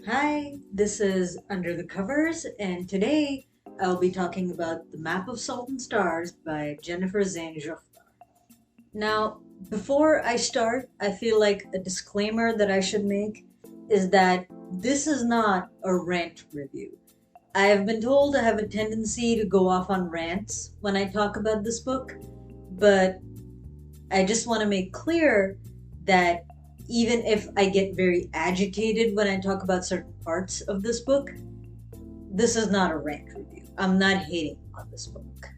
Hi, this is Under the Covers, and today I'll be talking about The Map of Salt and Stars by Jennifer Zeyn Joukhadar. Now, before I start, I feel like a disclaimer that I should make is that this is not a rant review. I have been told I have a tendency to go off on rants when I talk about this book, but I just want to make clear that even if I get very agitated when I talk about certain parts of this book, this is not a rant review. I'm not hating on this book.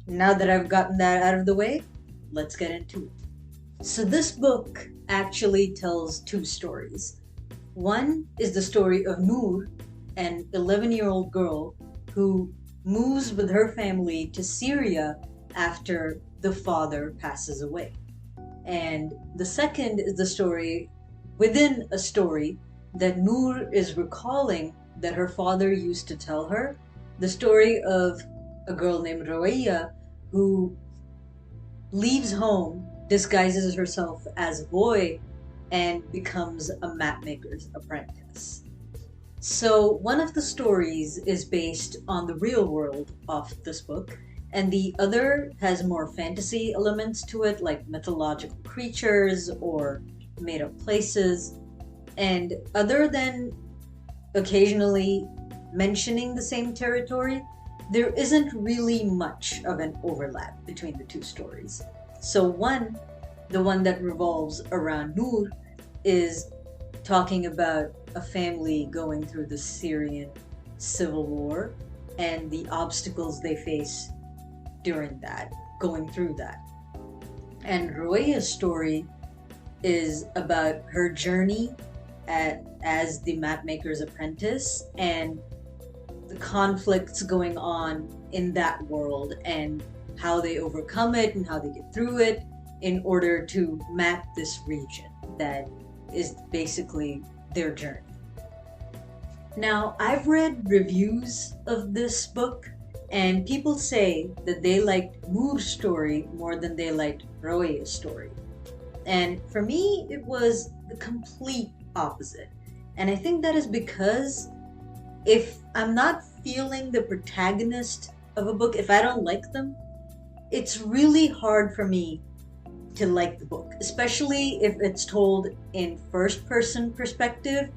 Now that I've gotten that out of the way, let's get into it. So, this book actually tells two stories. One is the story of Noor, an 11-year-old girl who moves with her family to Syria after the father passes away. And the second is the story within a story that Noor is recalling that her father used to tell her, the story of a girl named Roaya who leaves home, disguises herself as a boy, and becomes a mapmaker's apprentice. So, one of the stories is based on the real world of this book, and the other has more fantasy elements to it, like mythological creatures or made up places. And other than occasionally mentioning the same territory, there isn't really much of an overlap between the two stories. So, the one that revolves around Noor, is talking about a family going through the Syrian civil war and the obstacles they face during that, going through that. And Rueya's story is about her journey as the mapmaker's apprentice and the conflicts going on in that world and how they overcome it and how they get through it in order to map this region that is basically their journey. Now, I've read reviews of this book, and people say that they liked Noor's story more than they liked Roya's story. And for me, it was the complete opposite. And I think that is because if I'm not feeling the protagonist of a book, if I don't like them, it's really hard for me to like the book, especially if it's told in first person perspective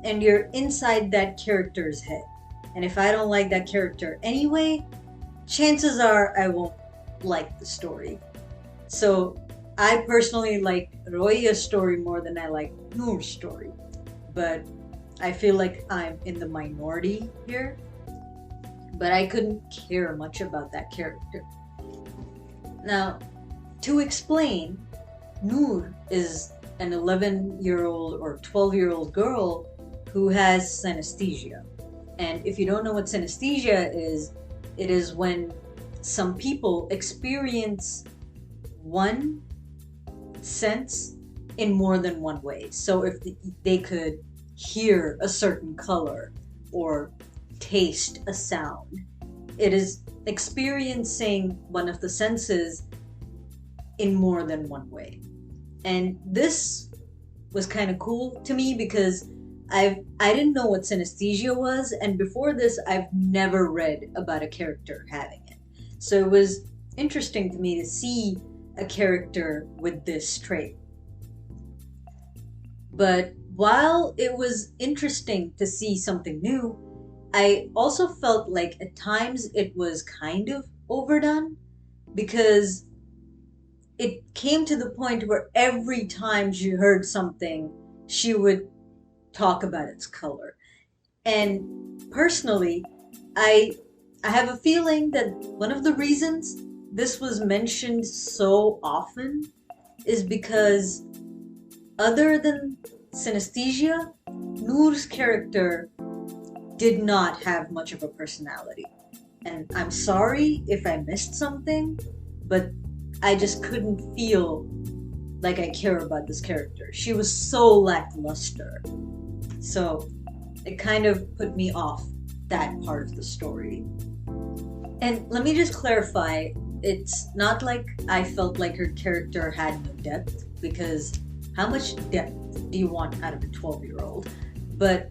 and you're inside that character's head. And if I don't like that character anyway, chances are I won't like the story. So I personally like Roya's story more than I like Noor's story. But I feel like I'm in the minority here. But I couldn't care much about that character. Now, to explain, Noor is an 11-year-old or 12-year-old girl who has synesthesia. And if you don't know what synesthesia is, it is when some people experience one sense in more than one way. So if they could hear a certain color or taste a sound, it is experiencing one of the senses in more than one way. And this was kind of cool to me because I didn't know what synesthesia was, and before this I've never read about a character having it. So it was interesting to me to see a character with this trait. But while it was interesting to see something new, I also felt like at times it was kind of overdone because it came to the point where every time she heard something, she would talk about its color. And personally, I I have a feeling that one of the reasons this was mentioned so often is because other than synesthesia, Noor's character did not have much of a personality. And I'm sorry if I missed something, but I just couldn't feel like I care about this character. She was so lackluster. So it kind of put me off that part of the story. And let me just clarify, it's not like I felt like her character had no depth, because how much depth do you want out of a 12-year-old? But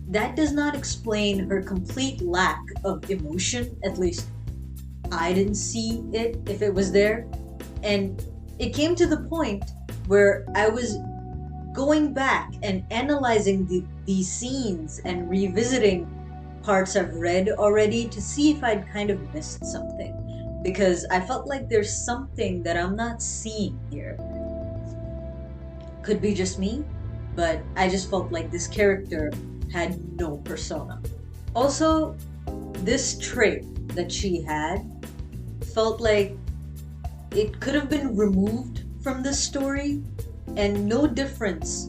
that does not explain her complete lack of emotion. At least I didn't see it if it was there. And it came to the point where I was going back and analyzing these scenes and revisiting parts I've read already to see if I'd kind of missed something. Because I felt like there's something that I'm not seeing here. Could be just me, but I just felt like this character had no persona. Also, this trait that she had felt like it could have been removed from this story and no difference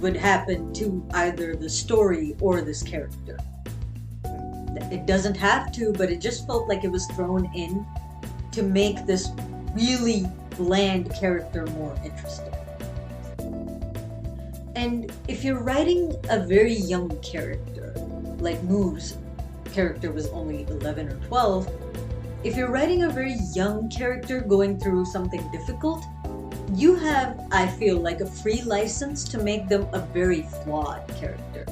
would happen to either the story or this character. It doesn't have to, but it just felt like it was thrown in to make this really bland character more interesting. And if you're writing a very young character, like Noor's character was only 11 or 12, if you're writing a very young character going through something difficult, you have, I feel, like a free license to make them a very flawed character.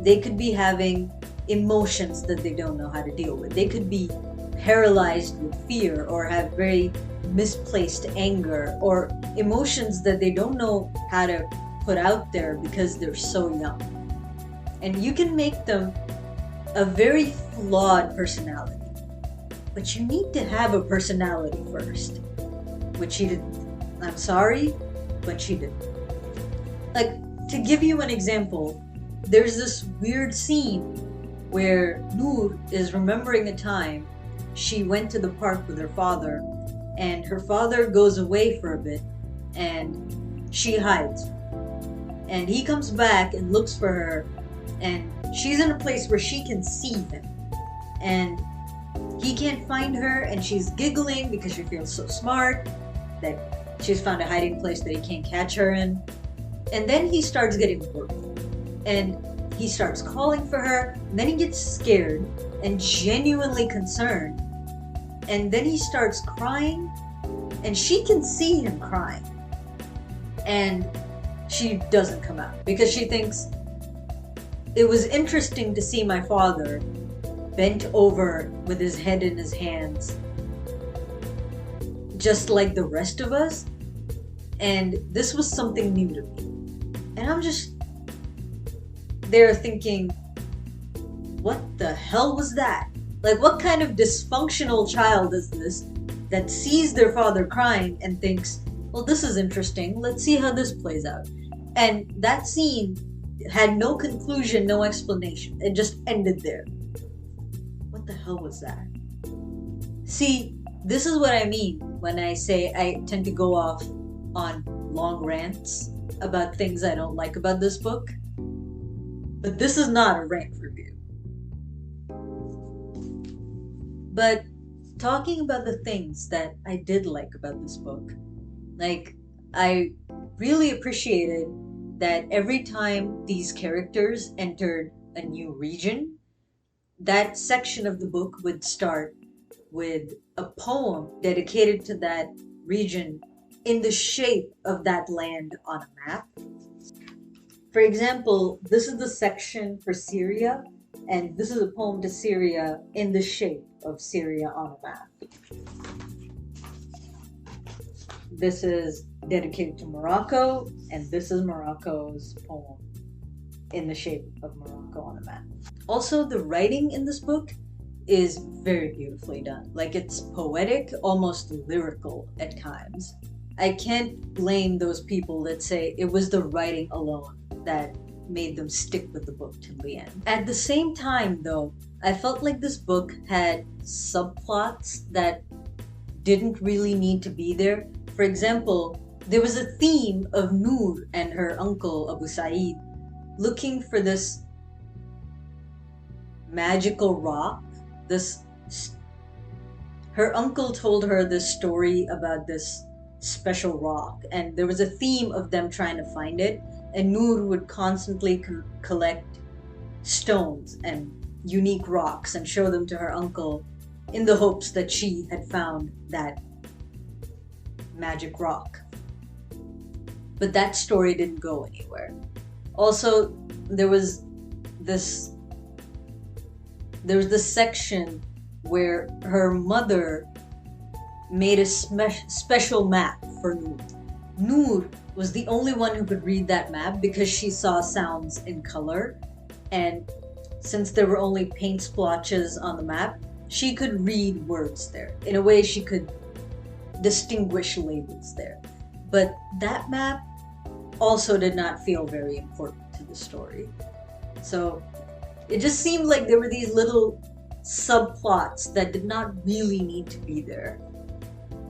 They could be having emotions that they don't know how to deal with. They could be paralyzed with fear or have very misplaced anger or emotions that they don't know how to put out there because they're so young. And you can make them a very flawed personality. But you need to have a personality first, which she didn't. I'm sorry, but she didn't. Like, to give you an example, there's this weird scene where Noor is remembering a time she went to the park with her father, and her father goes away for a bit, and she hides. And he comes back and looks for her, and she's in a place where she can see him. And he can't find her, and she's giggling because she feels so smart that she's found a hiding place that he can't catch her in. And then he starts getting worried. And he starts calling for her, and then he gets scared and genuinely concerned. And then he starts crying, and she can see him crying. And she doesn't come out because she thinks it was interesting to see my father bent over with his head in his hands, just like the rest of us. And this was something new to me. And I'm just there thinking, what the hell was that? Like, what kind of dysfunctional child is this that sees their father crying and thinks, well, this is interesting, let's see how this plays out. And that scene had no conclusion, no explanation. It just ended there. What the hell was that? See, this is what I mean when I say I tend to go off on long rants about things I don't like about this book. But this is not a rant review. But talking about the things that I did like about this book, like, I really appreciated that every time these characters entered a new region, that section of the book would start with a poem dedicated to that region in the shape of that land on a map. For example, this is the section for Syria, and this is a poem to Syria in the shape of Syria on a map. This is dedicated to Morocco, and this is Morocco's poem in the shape of Morocco on a map. Also, the writing in this book is very beautifully done. Like, it's poetic, almost lyrical at times. I can't blame those people that say it was the writing alone that made them stick with the book till the end. At the same time, though, I felt like this book had subplots that didn't really need to be there. For example, there was a theme of Noor and her uncle Abu Sa'id looking for this magical rock. Her uncle told her this story about this special rock, and there was a theme of them trying to find it, and Noor would constantly collect stones and unique rocks and show them to her uncle in the hopes that she had found that magic rock. But that story didn't go anywhere. Also, there was this section where her mother made a special map for Noor. Noor was the only one who could read that map because she saw sounds in color, and since there were only paint splotches on the map, she could read words there. In a way, she could distinguish labels there. But that map also did not feel very important to the story. So it just seemed like there were these little subplots that did not really need to be there.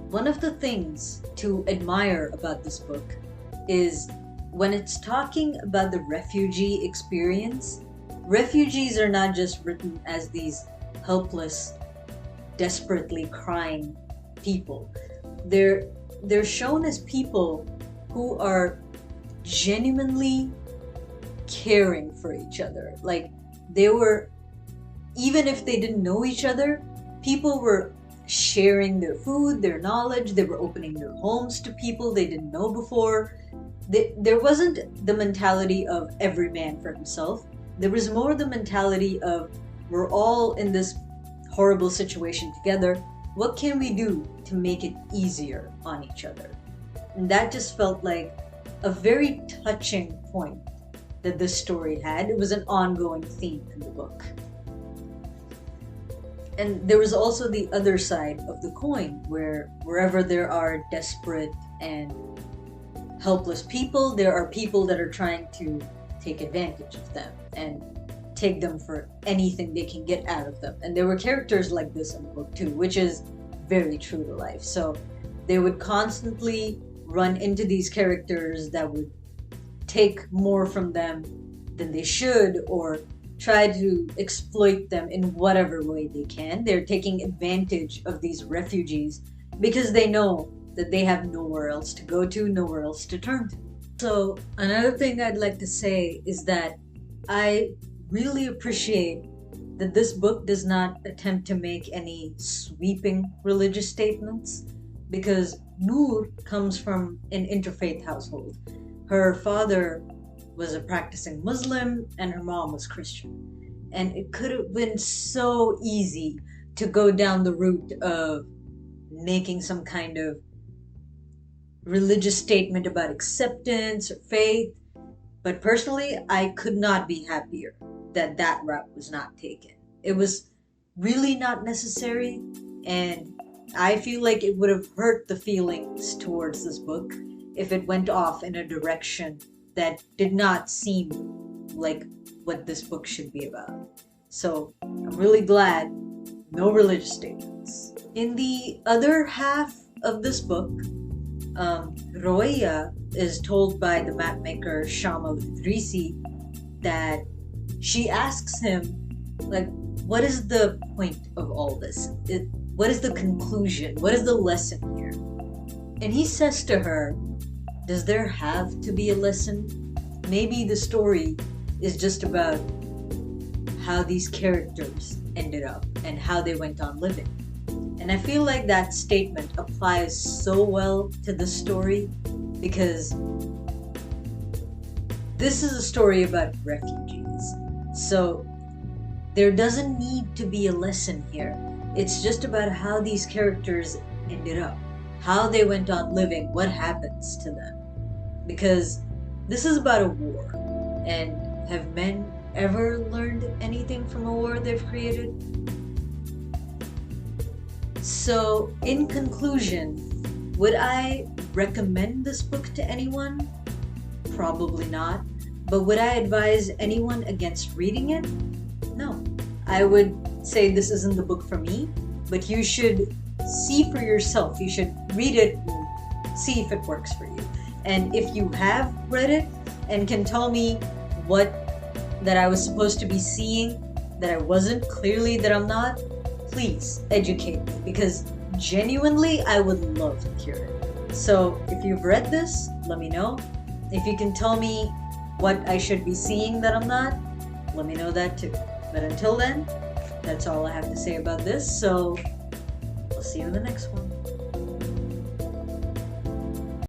One of the things to admire about this book is when it's talking about the refugee experience, refugees are not just written as these helpless, desperately crying people. They're shown as people who are genuinely caring for each other. Like, they were, even if they didn't know each other, people were sharing their food, their knowledge. They were opening their homes to people they didn't know before. There wasn't the mentality of every man for himself. There was more the mentality of, we're all in this horrible situation together. What can we do to make it easier on each other? And that just felt like a very touching point that this story had. It was an ongoing theme in the book. And there was also the other side of the coin, where wherever there are desperate and helpless people, there are people that are trying to take advantage of them and take them for anything they can get out of them. And there were characters like this in the book too, which is very true to life. So they would constantly run into these characters that would take more from them than they should, or try to exploit them in whatever way they can. They're taking advantage of these refugees because they know that they have nowhere else to go to, nowhere else to turn to. So another thing I'd like to say is that I really appreciate that this book does not attempt to make any sweeping religious statements, because Noor comes from an interfaith household. Her father was a practicing Muslim and her mom was Christian. And it could have been so easy to go down the route of making some kind of religious statement about acceptance or faith. But personally, I could not be happier that that route was not taken. It was really not necessary, and I feel like it would have hurt the feelings towards this book if it went off in a direction that did not seem like what this book should be about. So I'm really glad no religious statements. In the other half of this book, Roya is told by the mapmaker Shamal Idrisi that she asks him, like, what is the point of all this? What is the conclusion? What is the lesson here? And he says to her, does there have to be a lesson? Maybe the story is just about how these characters ended up and how they went on living. And I feel like that statement applies so well to this story, because this is a story about refugees. So there doesn't need to be a lesson here. It's just about how these characters ended up, how they went on living, what happens to them. Because this is about a war. And have men ever learned anything from a war they've created? So, in conclusion, would I recommend this book to anyone? Probably not. But would I advise anyone against reading it? No. I would say this isn't the book for me, but you should see for yourself. You should read it and see if it works for you. And if you have read it and can tell me what that I was supposed to be seeing, that I wasn't, clearly that I'm not, please educate me, because genuinely I would love to hear it. So if you've read this, let me know. If you can tell me what I should be seeing that I'm not, let me know that too. But until then, that's all I have to say about this. So I'll see you in the next one.